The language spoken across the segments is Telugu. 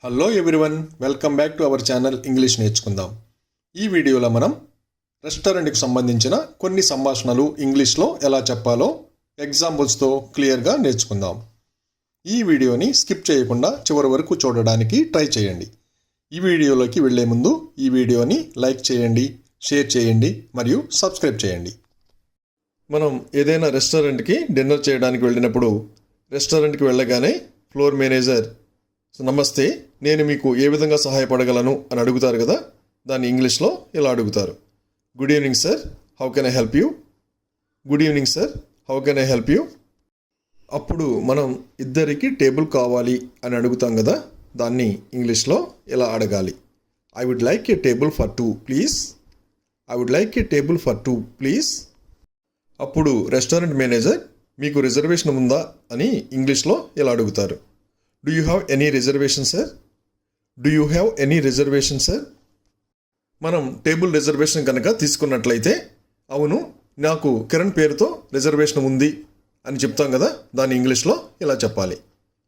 Hello everyone, welcome back to our channel English నేర్చుకుందాం. ఈ వీడియోలో మనం రెస్టారెంట్కి సంబంధించిన కొన్ని సంభాషణలు ఇంగ్లీష్లో ఎలా చెప్పాలో ఎగ్జాంపుల్స్తో క్లియర్గా నేర్చుకుందాం. ఈ వీడియోని స్కిప్ చేయకుండా చివరి వరకు చూడడానికి ట్రై చేయండి. ఈ వీడియోలోకి వెళ్లే ముందు ఈ వీడియోని లైక్ చేయండి, షేర్ చేయండి మరియు సబ్స్క్రైబ్ చేయండి. మనం ఏదైనా రెస్టారెంట్కి డిన్నర్ చేయడానికి వెళ్ళినప్పుడు రెస్టారెంట్కి వెళ్ళగానే ఫ్లోర్ మేనేజర్ నమస్తే, నేను మీకు ఏ విధంగా సహాయపడగలను అని అడుగుతారు కదా, దాన్ని ఇంగ్లీష్లో ఇలా అడుగుతారు. Good evening sir, how can I help you? Good evening sir, how can I help you? అప్పుడు మనం ఇద్దరికి టేబుల్ కావాలి అని అడుగుతాం కదా, దాన్ని ఇంగ్లీష్లో ఇలా అడగాలి. I would like a table for two please. I would like a table for two please. అప్పుడు రెస్టారెంట్ మేనేజర్ మీకు రిజర్వేషన్ ఉందా అని ఇంగ్లీష్లో ఇలా అడుగుతారు. Do you have any reservation, sir? Do you have any reservation, sir? మనం టేబుల్ రిజర్వేషన్ కనుక తీసుకున్నట్లయితే, అవును నాకు కిరణ్ పేరుతో రిజర్వేషన్ ఉంది అని చెప్తాం కదా, దాన్ని ఇంగ్లీష్లో ఇలా చెప్పాలి.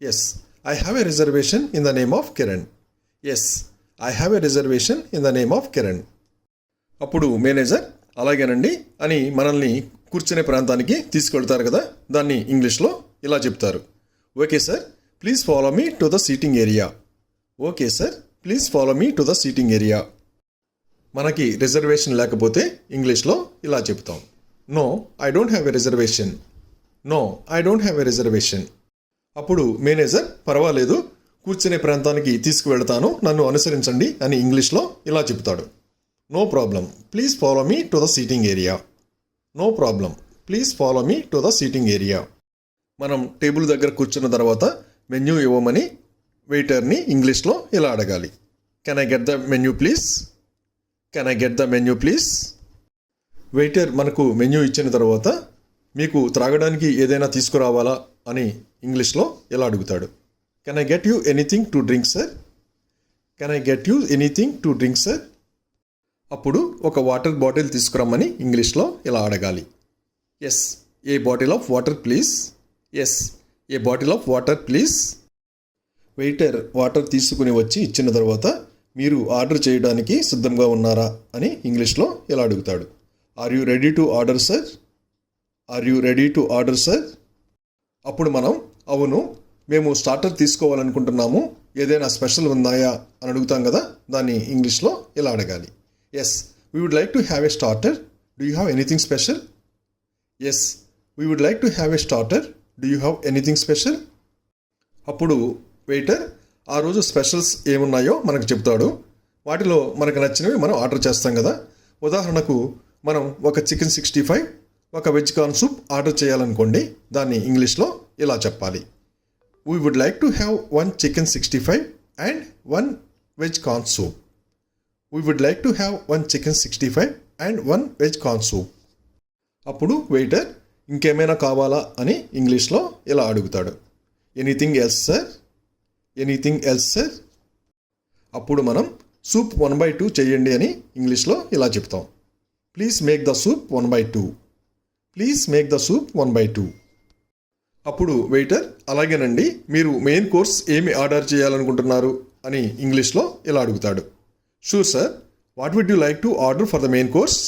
Yes, I have a reservation in the name of Kiran. Yes, I have a reservation in the name of Kiran. అప్పుడు మేనేజర్ అలాగేనండి అని మనల్ని కూర్చునే ప్రాంతానికి తీసుకెళ్తారు కదా, దాన్ని ఇంగ్లీష్లో ఇలా చెప్తారు. Okay sir, please follow me to the seating area. Okay sir, please follow me to the seating area. మనకి రిజర్వేషన్ లేకపోతే ఇంగ్లీష్లో ఇలా చెప్తాం. No, I don't have a reservation. No, I don't have a reservation. అప్పుడు మేనేజర్ పర్వాలేదు, కూర్చునే ప్రాంతానికి తీసుకువెళ్తాను, నన్ను అనుసరించండి అని ఇంగ్లీష్లో ఇలా చెప్తాడు. No problem, please follow me to the seating area. No problem, please follow me to the seating area. మనం టేబుల్ దగ్గర కూర్చున్న తర్వాత మెన్యూ ఇవ్వమని వెయిటర్ని ఇంగ్లీష్లో ఇలా అడగాలి. Can I get the menu please? Can I get the menu please? Waiter మనకు మెన్యూ ఇచ్చిన తర్వాత మీకు త్రాగడానికి ఏదైనా తీసుకురావాలా అని ఇంగ్లీష్లో ఇలా అడుగుతాడు. Can I get you anything to drink sir? Can I get you anything to drink sir? అప్పుడు ఒక వాటర్ బాటిల్ తీసుకురమ్మని ఇంగ్లీష్లో ఇలా అడగాలి. Yes, a bottle of water please. Yes, a bottle of water please. Waiter water తీసుకుని వచ్చి ఇచ్చిన తర్వాత మీరు ఆర్డర్ చేయడానికి సిద్ధంగా ఉన్నారా అని ఇంగ్లీష్లో ఇలా అడుగుతాడు. Are you ready to order sir? Are you ready to order sir? అప్పుడు మనం అవును, మేము స్టార్టర్ తీసుకోవాలనుకుంటున్నాము, ఏదైనా స్పెషల్ ఉన్నాయా అని అడుగుతాం కదా, దాన్ని ఇంగ్లీష్లో ఇలా అడగాలి. Yes, we would like to have a starter. Do you have anything special? Yes, we would like to have a starter. Do you have anything special? అప్పుడు వెయిటర్ ఆ రోజు స్పెషల్స్ ఏమున్నాయో మనకు చెప్తాడు. వాటిలో మనకు నచ్చినవి మనం ఆర్డర్ చేస్తాం కదా. ఉదాహరణకు మనం ఒక చికెన్ 65, ఒక వెజ్ కార్న్ సూప్ ఆర్డర్ చేయాలనుకోండి, దాన్ని ఇంగ్లీష్లో ఇలా చెప్పాలి. We would like to have 1 chicken 65 and 1 veg corn soup. We would like to have 1 chicken 65 and 1 veg corn soup. అప్పుడు వెయిటర్ ఇంకేమైనా కావాలా అని ఇంగ్లీష్లో ఇలా అడుగుతాడు. Anything else sir? Anything else sir? అప్పుడు మనం సూప్ 1/2 చేయండి అని ఇంగ్లీష్లో ఇలా చెప్తాం. Please make the soup 1/2. Please make the soup 1/2. అప్పుడు వెయిటర్ అలాగేనండి, మీరు మెయిన్ కోర్స్ ఏమి ఆర్డర్ చేయాలనుకుంటున్నారు అని ఇంగ్లీష్లో ఇలా అడుగుతాడు. Sure sir, what would you like to order for the main course?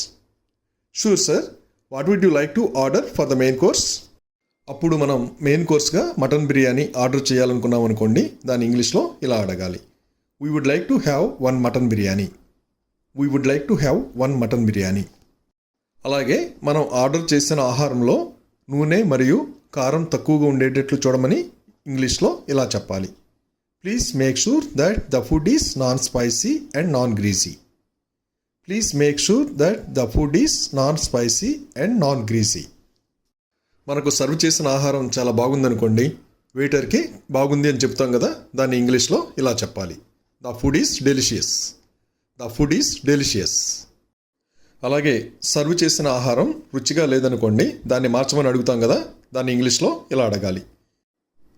Sure sir, what would you like to order for the main course? అప్పుడు మనం మెయిన్ కోర్స్గా మటన్ బిర్యానీ ఆర్డర్ చేయాలనుకున్నాం అనుకోండి, దాన్ని ఇంగ్లీష్లో ఇలా అడగాలి. We would like to have 1 mutton biryani. We would like to have 1 mutton biryani. అలాగే మనం ఆర్డర్ చేసిన ఆహారంలో నూనె మరియు కారం తక్కువగా ఉండేటట్లు చూడమని ఇంగ్లీష్లో ఇలా చెప్పాలి. Please make sure that the food is non spicy and non greasy. Please make sure that the food is non spicy and non greasy. మనకు సర్వ్ చేసిన ఆహారం చాలా బాగుందనుకోండి, వెయిటర్కి బాగుంది అని చెప్తాం కదా, దాన్ని ఇంగ్లీష్లో ఇలా చెప్పాలి. The food is delicious. The food is delicious. అలాగే సర్వ్ చేసిన ఆహారం రుచిగా లేదనుకోండి, దాన్ని మార్చమని అడుగుతాం కదా, దాన్ని ఇంగ్లీష్లో ఇలా అడగాలి.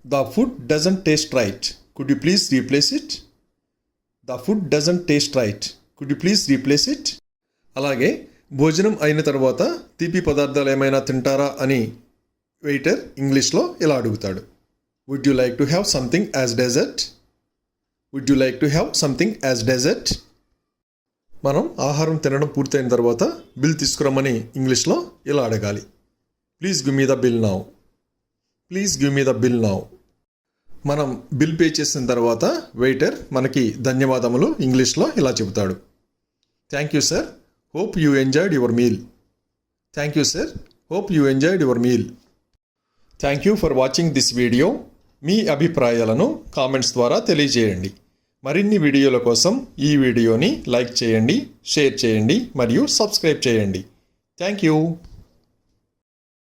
The food doesn't taste right. Could you please replace it? The food doesn't taste right. Could you please replace it? అలాగే భోజనం అయిన తర్వాత తీపి పదార్థాలు ఏమైనా తింటారా అని వెయిటర్ ఇంగ్లీష్లో ఇలా అడుగుతాడు. Would you like to have something as dessert? Would you like to have something as dessert? మనం ఆహారం తినడం పూర్తయిన తర్వాత బిల్ తీసుకురమ్మని ఇంగ్లీష్లో ఇలా అడగాలి. Please give me the bill now. Please give me the bill now. మనం బిల్ పే చేసిన తర్వాత వెయిటర్ మనకి ధన్యవాదములు ఇంగ్లీష్లో ఇలా చెబుతాడు. Thank you sir, hope you enjoyed your meal. Thank you sir, hope you enjoyed your meal. Thank you for watching this video. మీ అభిప్రాయాలను కామెంట్స్ ద్వారా తెలియజేయండి. మరిన్ని వీడియోల కోసం ఈ వీడియోని లైక్ చేయండి, షేర్ చేయండి మరియు సబ్స్క్రైబ్ చేయండి. Thank you.